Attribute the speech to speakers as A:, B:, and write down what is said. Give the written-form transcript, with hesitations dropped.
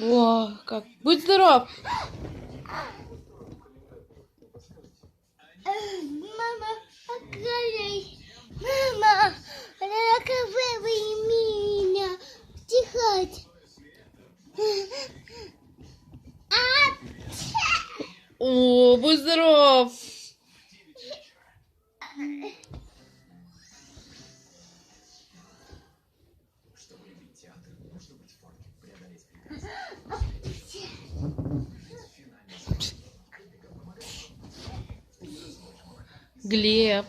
A: О, как. Будь здоров!
B: Мама, открой. Мама, раковый меня втихать.
A: О, будь здоров! Глеб.